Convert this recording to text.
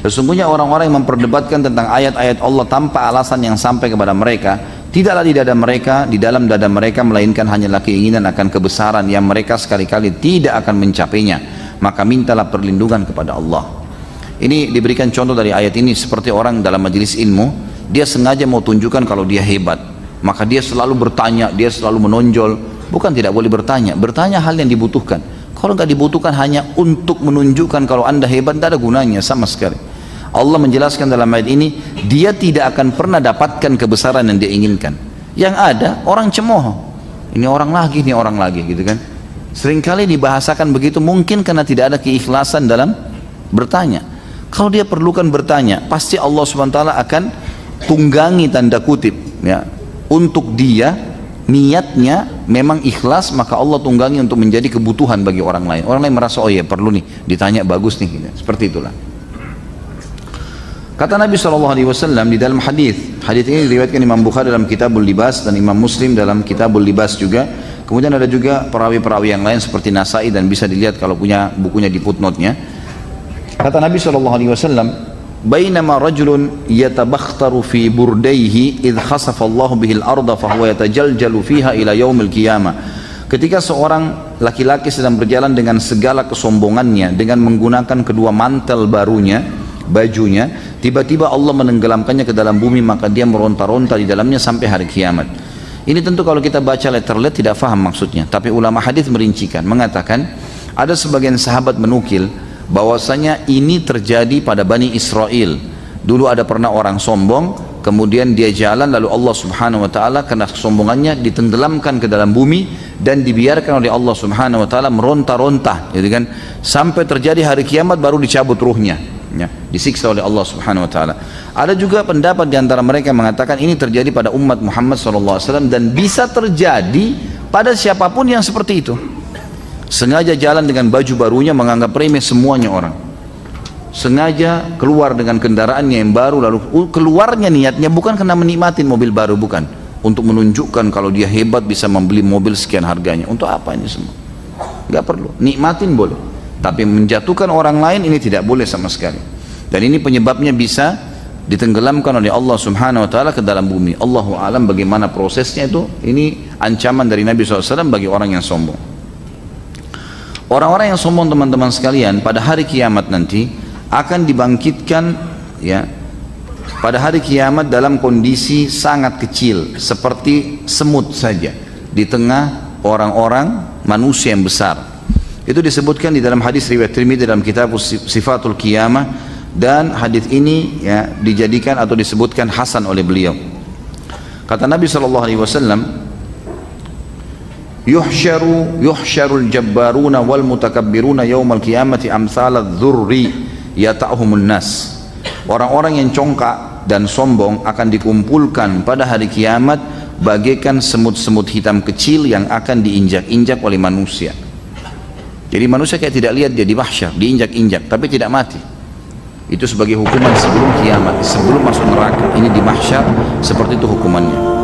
Sesungguhnya orang-orang yang memperdebatkan tentang ayat-ayat Allah tanpa alasan yang sampai kepada mereka, tidaklah di dalam dada mereka melainkan hanyalah keinginan akan kebesaran yang mereka sekali-kali tidak akan mencapainya. Maka mintalah perlindungan kepada Allah. Ini diberikan contoh dari ayat ini seperti orang dalam majelis ilmu, dia sengaja mau tunjukkan kalau dia hebat, maka dia selalu bertanya, dia selalu menonjol. Bukan tidak boleh bertanya, bertanya hal yang dibutuhkan. Kalau nggak dibutuhkan hanya untuk menunjukkan kalau anda hebat, tidak ada gunanya sama sekali. Allah menjelaskan dalam ayat ini, dia tidak akan pernah dapatkan kebesaran yang dia inginkan. Yang ada orang cemooh, ini orang lagi, ini orang lagi, gitu kan. Seringkali dibahasakan begitu, mungkin karena tidak ada keikhlasan dalam bertanya. Kalau dia perlukan bertanya, pasti Allah SWT akan tunggangi tanda kutip, ya, untuk dia niatnya memang ikhlas, maka Allah tunggangi untuk menjadi kebutuhan bagi orang lain. Orang lain merasa, oh iya perlu nih ditanya, bagus nih, gitu. Seperti itulah. Kata Nabi SAW di dalam hadis ini diriwayatkan Imam Bukhari dalam Kitabul Libas dan Imam Muslim dalam Kitabul Libas juga. Kemudian ada juga perawi-perawi yang lain seperti Nasai, dan bisa dilihat kalau punya bukunya di footnote-nya. Kata Nabi SAW, bainama rajulun yatabakhtaru fi burdaihi idh khasafa Allah bihil arda fahuwa yatajaljalu fiha ila yaumil qiyamah. Ketika seorang laki-laki sedang berjalan dengan segala kesombongannya dengan menggunakan kedua mantel barunya, bajunya, tiba-tiba Allah menenggelamkannya ke dalam bumi, maka dia meronta-ronta di dalamnya sampai hari kiamat. Ini tentu kalau kita baca letterlet tidak faham maksudnya, tapi ulama hadis merincikan, mengatakan ada sebagian sahabat menukil bahwasanya ini terjadi pada Bani Israel. Dulu ada pernah orang sombong, kemudian dia jalan, lalu Allah Subhanahu wa taala karena kesombongannya ditenggelamkan ke dalam bumi dan dibiarkan oleh Allah Subhanahu wa taala meronta-ronta, gitu kan, sampai terjadi hari kiamat baru dicabut ruhnya, ya, disiksa oleh Allah Subhanahu wa taala. Ada juga pendapat di antara mereka yang mengatakan ini terjadi pada umat Muhammad SAW dan bisa terjadi pada siapapun yang seperti itu. Sengaja jalan dengan baju barunya, menganggap remeh semuanya orang. Sengaja keluar dengan kendaraannya yang baru, lalu keluarnya niatnya bukan karena menikmati mobil baru, bukan. Untuk menunjukkan kalau dia hebat bisa membeli mobil sekian harganya. Untuk apa ini semua? Gak perlu. Nikmatin boleh, tapi menjatuhkan orang lain ini tidak boleh sama sekali. Dan ini penyebabnya bisa ditenggelamkan oleh Allah Subhanahu wa taala ke dalam bumi. Allahu alam bagaimana prosesnya itu. Ini ancaman dari Nabi SAW bagi orang yang sombong. Orang-orang yang sombong, teman-teman sekalian, pada hari kiamat nanti akan dibangkitkan, ya, pada hari kiamat dalam kondisi sangat kecil, seperti semut saja di tengah orang-orang manusia yang besar. Itu disebutkan di dalam hadis riwayat Tirmidzi dalam kitab Sifatul Qiyamah, dan hadis ini, ya, dijadikan atau disebutkan hasan oleh beliau. Kata Nabi SAW, yuhsyarul jabbaruna wal mutakabbiruna yaumal qiyamati amsalad dzurri yata'humun nas. Orang-orang yang congkak dan sombong akan dikumpulkan pada hari kiamat bagaikan semut-semut hitam kecil yang akan diinjak-injak oleh manusia. Jadi manusia kayak tidak lihat dia di mahsyar, diinjak-injak tapi tidak mati. Itu sebagai hukuman sebelum kiamat, sebelum masuk neraka. Ini di mahsyar seperti itu hukumannya.